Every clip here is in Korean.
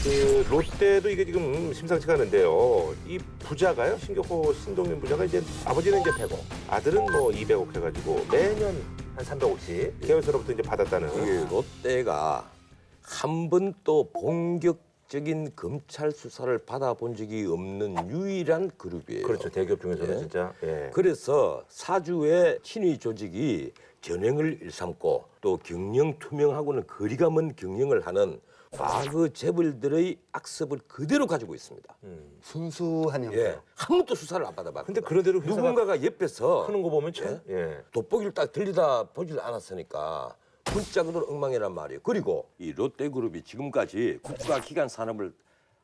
그 롯데도 이게 지금 심상치가 않은데요. 이 부자가요, 신격호 신동민 부자가 이제 아버지는 이제 100억, 아들은 뭐 200억 해가지고 매년 한 300억씩 계열사로부터 이제 받았다는. 이 롯데가 한 번도 본격적인 검찰 수사를 받아본 적이 없는 유일한 그룹이에요. 그렇죠. 대기업 중에서는 예. 진짜. 예. 그래서 사주의 친위 조직이 전횡을 일삼고 또 경영 투명하고는 거리가 먼 경영을 하는 과거 재벌들의 악습을 그대로 가지고 있습니다. 순수한 형태. 예, 한 번도 수사를 안 받아봤고. 근데 그런대로 회사가 누군가가 옆에서 크는 거 보면 참. 예. 돋보기를 딱 들리다 보질 않았으니까 문자 그대로 엉망이란 말이에요. 그리고 이 롯데그룹이 지금까지 국가기관 산업을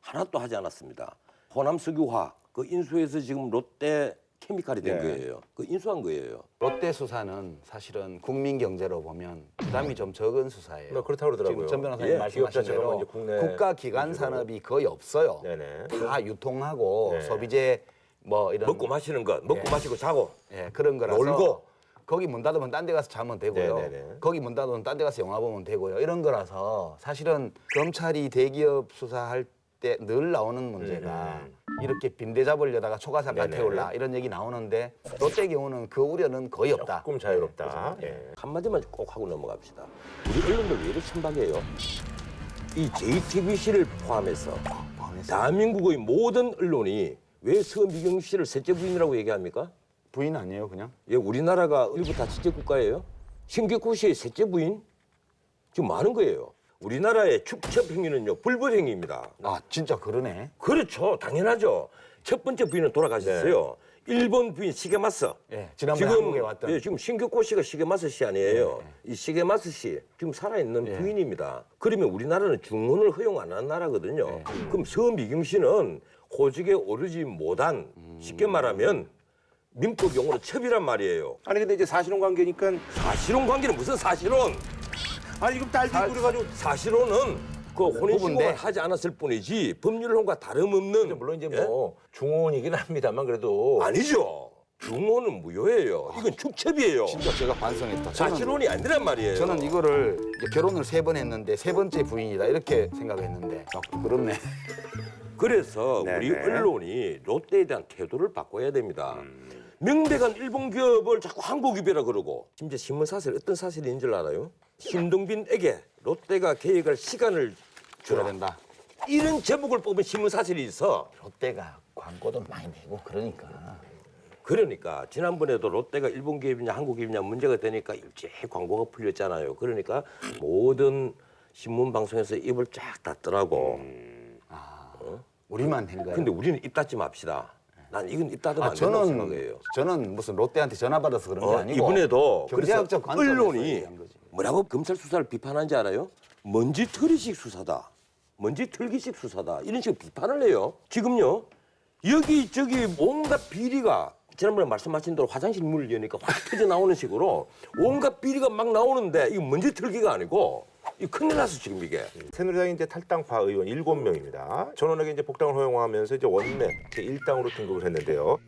하나도 하지 않았습니다. 호남석유화 그 인수해서 지금 롯데 케미칼이 된 네. 거예요. 그 인수한 거예요. 롯데 수사는 사실은 국민 경제로 보면 부담이 좀 적은 수사예요. 뭐 그렇다고 그러더라고요. 지금 전 변호사님 예, 말씀하신 기업 자체가 대로 이제 국내 국가 기관 위주로. 산업이 거의 없어요. 네네. 다 유통하고 네. 소비재 뭐 이런 먹고 마시는 것, 먹고 예. 마시고 자고. 예, 그런 거라서 놀고. 거기 문 닫으면 딴 데 가서 자면 되고요. 네네네. 거기 문 닫으면 딴 데 가서 영화 보면 되고요. 이런 거라서 사실은 검찰이 대기업 수사할 때 늘 나오는 문제가 이렇게 빈대 잡으려다가 초과상가 네네. 태울라 이런 얘기 나오는데 롯데 경우는 그 우려는 거의 없다. 조금 자유롭다. 예. 한마디만 꼭 하고 넘어갑시다. 우리 언론들 왜 이렇게 천박해요? 이 JTBC를 포함해서 대한민국의 모든 언론이 왜 서미경 씨를 셋째 부인이라고 얘기합니까? 부인 아니에요, 그냥? 예, 우리나라가 일부 다치제 국가예요. 신격호 씨의 셋째 부인 지금 많은 거예요. 우리나라의 축첩 행위는요 불법행위입니다. 아, 진짜 그러네. 그렇죠, 당연하죠. 첫 번째 부인은 돌아가셨어요. 일본 부인 시게마스. 예, 지난번에 한국에 왔던. 예, 지금 신격호 씨가 시게마스 씨 아니에요. 이 시게마스 씨 지금 살아있는 부인입니다. 그러면 우리나라는 중혼을 허용 안 하는 나라거든요. 그럼 서미경 씨는 호적에 오르지 못한 쉽게 말하면 민법 용어로 첩이란 말이에요. 아니 근데 이제 사실혼 관계니까 사실혼 관계는 무슨 사실혼? 아니 이거 딸 데리고 그래가지고 사실혼은 그 혼인신고를 부부인데. 하지 않았을 뿐이지 법률혼과 다름없는 물론 이제 예? 뭐 중혼이긴 합니다만 그래도 아니죠. 중혼은 무효예요. 이건 축첩이에요. 진짜 제가 반성했다. 사실혼이 아니란 말이에요. 저는 이거를 이제 결혼을 3번 했는데 3번째 부인이다 이렇게 생각했는데 그렇네. 그래서 네네. 우리 언론이 롯데에 대한 태도를 바꿔야 됩니다. 명백한 일본 기업을 자꾸 한국 기업이라 그러고 심지어 신문 사실 어떤 사실인 줄 알아요? 신동빈에게 롯데가 계획할 시간을 줘야 주라. 된다. 이런 제목을 뽑은 신문 사실이 있어. 롯데가 광고도 많이 내고 그러니까 지난번에도 롯데가 일본 기업이냐 한국 기업이냐 문제가 되니까 일제히 광고가 풀렸잖아요. 그러니까 모든 신문 방송에서 입을 쫙 닫더라고. 우리만 한 거예요. 근데 우리는 입 닫지 맙시다. 난 이건 입 닫으면 안 된다고 생각해요. 저는 무슨 롯데한테 전화 받아서 그런 게 아니고 이번에도 경제학적 그래서 관점에서 언론이 얘기한 거지. 뭐라고 검찰 수사를 비판한지 알아요? 먼지털이식 수사다. 먼지털기식 수사다. 이런 식으로 비판을 해요. 지금요. 여기저기 온갖 비리가 지난번에 말씀하신 대로 화장실 문을 여니까 확 터져 나오는 식으로 온갖 비리가 막 나오는데 이거 먼지털기가 아니고 이 큰일 났어 지금 이게. 새누리당이 이제 탈당파 의원 7명입니다. 전원에게 이제 복당을 허용하면서 이제 원내 제1당으로 등극을 했는데요.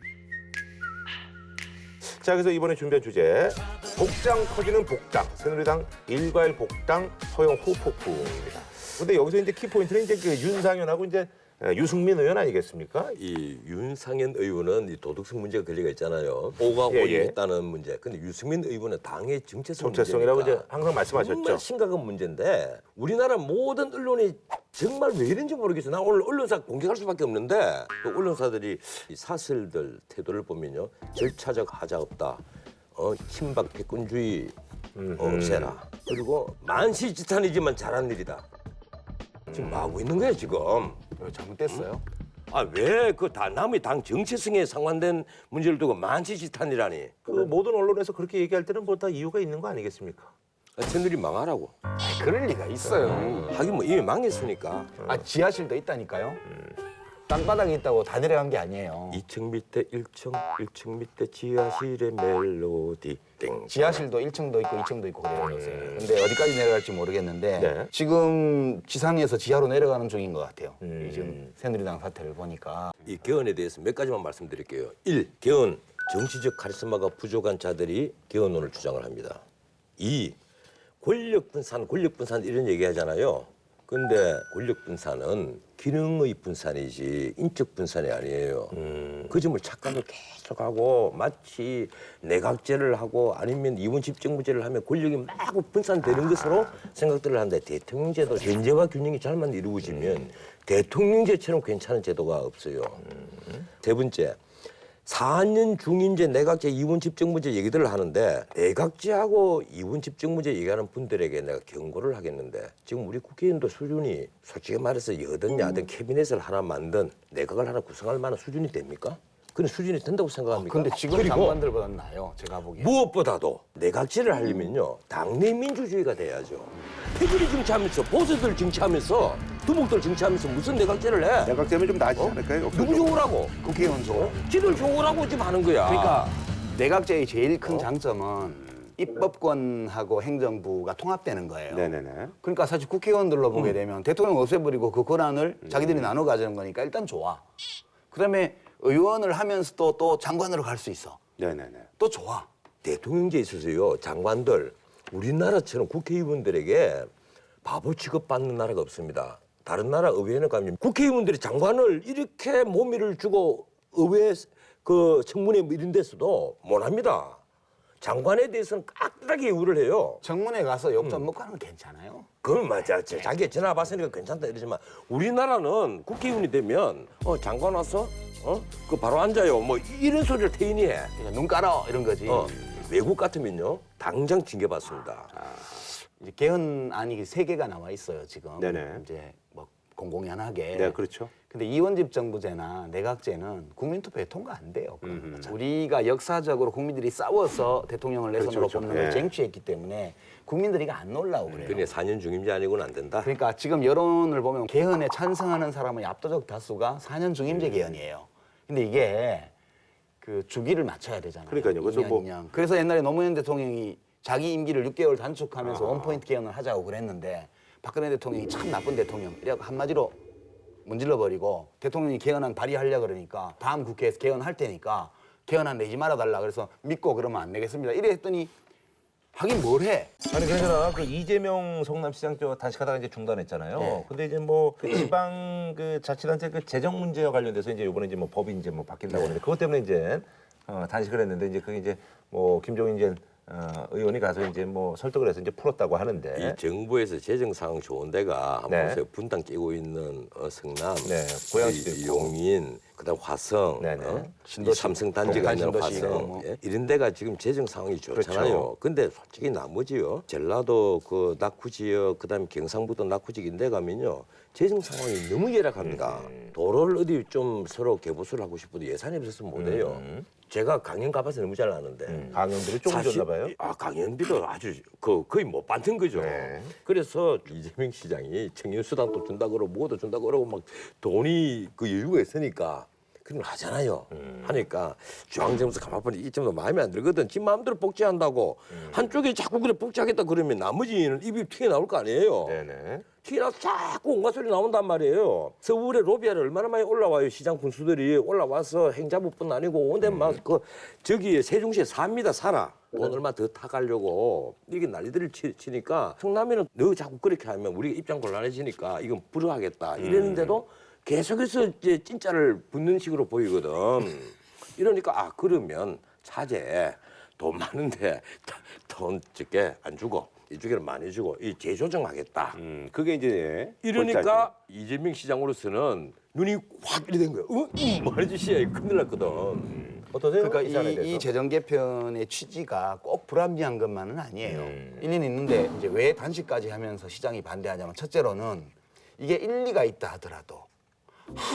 자, 그래서 이번에 준비한 주제 복장 터지는 복당. 새누리당 일괄 복당 허용 후폭풍입니다. 근데 여기서 이제 키포인트는 이제 그 윤상현하고 이제 유승민 의원 아니겠습니까? 이 윤상현 의원은 이 도덕성 문제가 걸려가 있잖아요. 오가 예, 예. 오인했다는 문제. 근데 유승민 의원은 당의 정체성이라고 이제 문제니까 항상 말씀하셨죠. 정말 심각한 문제인데 우리나라 모든 언론이 정말 왜 이런지 모르겠어요. 나 오늘 언론사 공격할 수밖에 없는데 그 언론사들이 이 사설들 태도를 보면요. 절차적 하자 없다. 친박 패권주의 없애라. 그리고 만시지탄이지만 잘한 일이다. 지금 뭐 하고 있는 거예요 지금. 이거 잘못됐어요. 아 왜 그 남의 당 정체성에 상관된 문제를 두고 만시지탄이라니. 그 모든 언론에서 그렇게 얘기할 때는 뭐 다 이유가 있는 거 아니겠습니까? 채널이 망하라고. 그럴 리가 있어요. 하긴 뭐 이미 망했으니까. 아, 지하실도 있다니까요. 땅바닥에 있다고 다 내려간 게 아니에요. 2층 밑에 1층 밑에 지하실의 멜로디 땡. 지하실도 1층도 있고 2층도 있고 그래요. 요새. 근데 어디까지 내려갈지 모르겠는데 네. 지금 지상에서 지하로 내려가는 중인 것 같아요. 이 지금 새누리당 사태를 보니까. 이 개헌에 대해서 몇 가지만 말씀드릴게요. 1. 개헌. 정치적 카리스마가 부족한 자들이 개헌론을 주장을 합니다. 2. 권력 분산 이런 얘기 하잖아요. 근데 권력 분산은 기능의 분산이지 인적 분산이 아니에요. 그 점을 착각을 계속하고 마치 내각제를 하고 아니면 이원 집정부제를 하면 권력이 막 분산되는 것으로 생각들을 하는데 대통령제도 견제와 균형이 잘만 이루어지면 대통령제처럼 괜찮은 제도가 없어요. 세 번째. 4년 중임제, 내각제, 이원 집정부제 얘기들을 하는데 내각제하고 이원 집정부제 얘기하는 분들에게 내가 경고를 하겠는데 지금 우리 국회의원도 수준이 솔직히 말해서 여든 야든 캐비넷을 하나 만든 내각을 하나 구성할 만한 수준이 됩니까? 그런 수준이 된다고 생각합니까? 근데 지금 그리고 장관들보다는 나아요. 제가 보기에. 무엇보다도 내각제를 하려면요 당내 민주주의가 돼야죠. 패들이 정치하면서 보수들 정치하면서 두목들 정치하면서 무슨 내각제를 해? 내각제면 좀 나아지지 않을까요? 누구 좋으라고? 국회의원 조. 지들 좋으라고 지금 하는 거야. 그러니까 내각제의 제일 큰 장점은 입법권하고 행정부가 통합되는 거예요. 네네네. 그러니까 사실 국회의원들로 보게 되면 대통령 없애버리고 그 권한을 자기들이 나눠 가지는 거니까 일단 좋아. 그다음에 의원을 하면서도 또 장관으로 갈 수 있어. 네네네. 또 좋아. 대통령제에 있어서요 장관들 우리나라처럼 국회의원들에게 바보 취급받는 나라가 없습니다. 다른 나라 의회는 가면 국회의원들이 장관을 이렇게 모미를 주고 의회 그 청문회 뭐 이런 데서도 못합니다. 장관에 대해서는 깍듯하게 요구를 해요. 청문회 가서 욕좀 먹고 하는 건 괜찮아요. 그건 맞아. 자기가 전화 받으니까 괜찮다 이러지만 우리나라는 국회의원이 되면 장관 와서 그 바로 앉아요. 뭐 이런 소리를 태인이 해. 그냥 눈 깔아 이런 거지. 외국 같으면요 당장 징계받습니다. 이제 개헌안이 3개가 나와 있어요 지금. 네네. 이제 뭐 공공연하게. 네, 그렇죠. 근데 이원집정부제나 내각제는 국민투표에 통과 안 돼요. 우리가 역사적으로 국민들이 싸워서 대통령을 내 손으로 그렇죠. 뽑는 걸 네. 쟁취했기 때문에 국민들이 이거 안 놀라고 그래요. 그러니 4년 중임제 아니고는 안 된다. 그러니까 지금 여론을 보면 개헌에 찬성하는 사람의 압도적 다수가 4년 중임제 개헌이에요. 근데 이게 그 주기를 맞춰야 되잖아요. 그러니까요. 그래서 2년, 뭐- 2년. 그래서 옛날에 노무현 대통령이 자기 임기를 6개월 단축하면서 원포인트 개헌을 하자고 그랬는데 박근혜 대통령이 참 나쁜 대통령. 이래갖고 한마디로 문질러버리고 대통령이 개헌안 발의하려고 그러니까 다음 국회에서 개헌할 테니까 개헌안 내지 말아달라. 그래서 믿고 그러면 안 내겠습니다. 이래 했더니 하긴 뭘 해. 아니 그러잖아 그 이재명 성남시장 저 단식하다가 이제 중단했잖아요. 네. 근데 이제 뭐그 지방 그 자치단체 그 재정 문제와 관련돼서 이제 이번에 이제 뭐 법이 이제 뭐 바뀐다고 하는데 그것 때문에 이제 단식을 했는데 이제 그게 이제 뭐 김종인 이제 의원이 가서 이제 뭐 설득을 해서 이제 풀었다고 하는데. 이 정부에서 재정 상황 좋은 데가 한번 네. 보세요. 분당 끼고 있는 성남, 네, 고양시도 이 있고. 용인, 그다음 화성, 네네. 이 삼성 단지가 있는 신도시 이런 화성, 뭐. 예? 이런 데가 지금 재정 상황이 좋잖아요. 그렇죠. 근데 솔직히 나머지요, 전라도 그 낙후 지역, 그다음에 경상북도 낙후 지역 인데 가면요, 재정 상황이 너무 열악합니다. 도로를 어디 좀 서로 개보수를 하고 싶어도 예산이 없어서 못해요. 제가 강연 가봐서 너무 잘 아는데. 강연들이 조금 줬나 봐요. 강연비도 아주 거의 못 받는 거죠. 네. 그래서 이재명 시장이 청년수당도 준다 그러고 뭐도 준다 그러고 막 돈이 그 여유가 있으니까 그런 걸 하잖아요. 하니까 중앙정부에서 가만 보니 이 점도 마음에 안 들거든. 지 마음대로 복지한다고 한쪽에 자꾸 그래 복지하겠다 그러면 나머지는 입이 튀어나올 거 아니에요. 네네. 튀어나와서 자꾸 온갖 소리 나온단 말이에요. 서울에 로비아를 얼마나 많이 올라와요. 시장 군수들이 올라와서 행자부뿐 아니고 온데 막 그 저기 세종시에 삽니다. 살아. 돈 얼마 더 타가려고 이게 난리들을 치니까 성남에는 너 자꾸 그렇게 하면 우리가 입장 곤란해지니까 이건 불허하겠다 이랬는데도 계속해서 이제 진짜를 붙는 식으로 보이거든. 이러니까 그러면 차제 돈 많은데 돈 적게 안 주고 이쪽에는 많이 주고 이 재조정하겠다. 그게 이제 이러니까 이재명 시장으로서는 눈이 확 이래 된 거예요. 말해지 씨야 큰일 났거든. 어떠세요? 그러니까 이 사안에 대해서? 이 재정 개편의 취지가 꼭 불합리한 것만은 아니에요. 일리는 있는데 이제 왜 단식까지 하면서 시장이 반대하냐면 첫째로는 이게 일리가 있다 하더라도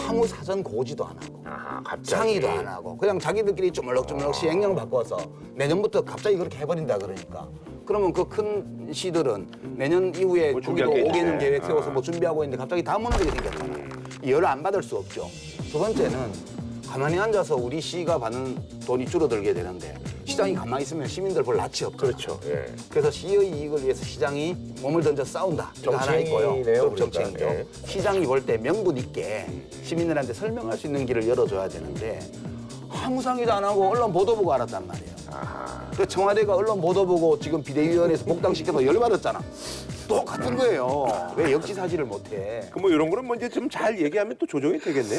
아무 사전 고지도 안 하고 갑자기. 상의도 안 하고 그냥 자기들끼리 쪼물럭쪼물럭 시행령 바꿔서 내년부터 갑자기 그렇게 해버린다 그러니까 그러면 그 큰 시들은 내년 이후에 뭐 주기도 준비할 게 5개년 있네. 계획 세워서 뭐 준비하고 있는데 갑자기 다 무너지게 생겼잖아. 이 열을 안 받을 수 없죠. 두 번째는 가만히 앉아서 우리 시가 받는 돈이 줄어들게 되는데 시장이 가만히 있으면 시민들 볼 낯이 없죠. 그렇죠. 예. 그래서 시의 이익을 위해서 시장이 몸을 던져 싸운다. 이거 하나 있고요. 정치인이네요, 그 그러니까. 정치인이죠. 예. 시장이 볼 때 명분 있게 시민들한테 설명할 수 있는 길을 열어줘야 되는데 아무 상의도 안 하고 언론 보도 보고 알았단 말이에요. 그 청와대가 언론 보도 보고 지금 비대위원회에서 복당시켜서 열받았잖아. 똑같은 거예요. 왜 역지사지를 못해? 그 뭐 이런 거는 뭐 이제 좀 잘 얘기하면 또 조정이 되겠네요.